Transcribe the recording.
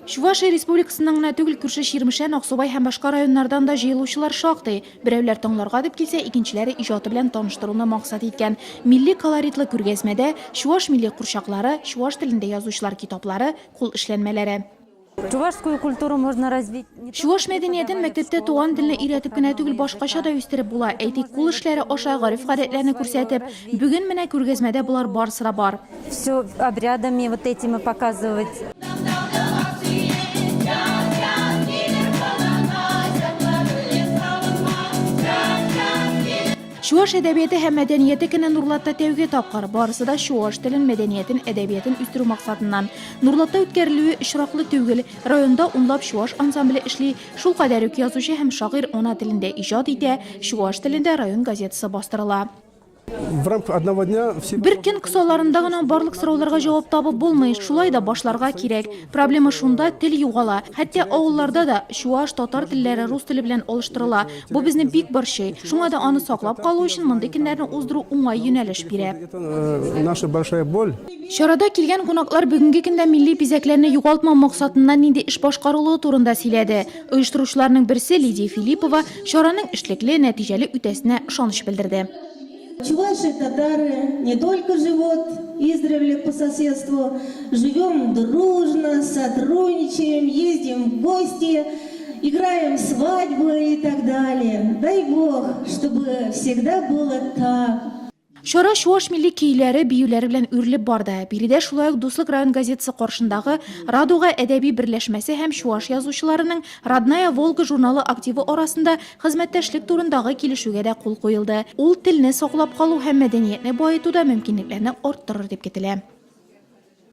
Чувашия Республикасының гына түгел күрше Ширмешән, Аксубай һәм башка районнардан да җыелучылар шактый. Берәүләр тыңларга дип килсә, икенчеләре иҗаты белән таныштыруны максат иткән. Милли колоритлы күргәзмәдә чуваш милли курчаклары, чуваш телендә язучылар китаплары, кул эшләнмәләре. Чувашскую культуру можно развить. Чуваш мәдәниятен мәктәптә туган телне өйрәтеп кенә түгел, башкача да үстереп була. Әйтик, кул эшләре аша гариф-гадәтләрне күрсәтеп, бүген менә күргәзмәдә булар барысы да бар. Все обрядами вот этими показывать. Чуваш әдәбияты һәм мәдәнияте көне Нурлатта тәүге тапкыр. Барысы да чуваш телен, мәдәниятен, әдәбиятын үстерү максатыннан. Нурлатта үткәрелүе очраклы түгел. Районда унлап чуваш ансамбле эшли. Шул кадәр үк язучы һәм шагыйрь ана телендә иҗат итә. Чуваш телендә район газетасы бастырыла. В рамках одного дня все... Бер көн кысаларында гына барлык сорауларга җавап табып булмый. Шулай да башларга кирәк. Проблема шунда, тел югала. Хәтта авылларда да чуваш, татар телләре рус теле белән алыштырыла. Бу безне бик борчый. Шуңа да аны саклап калу өчен мондый көннәрне уздыру уңай юнәлеш бирә. Это наша большая боль. Чарада килгән кунаклар бүгенге көндә милли бизәкләрне югалтмау максатыннан нинди эш башкарылуы турында сөйләде. Оештыручыларның берсе Лидия Филиппова чараның эшлекле, нәтиҗәле үтәсенә ышаныч белдерде. Чуваши татары не только живут издревле по соседству, живем дружно, сотрудничаем, ездим в гости, играем свадьбы и так далее. Дай Бог, чтобы всегда было так. Чара чуваш милли көйләре, биюләре белән үрелеп барды. Биредә шулай ук Дуслык район газетасы каршындагы Радуга әдәби берләшмәсе һәм чуваш язучыларының Родная Волга журналы активы арасында хезмәттәшлек турындагы килешүгә дә кул куелды. Ул телне саклап калу һәм мәдәниятне баетуда мөмкинлекләрне арттырыр дип көтелә.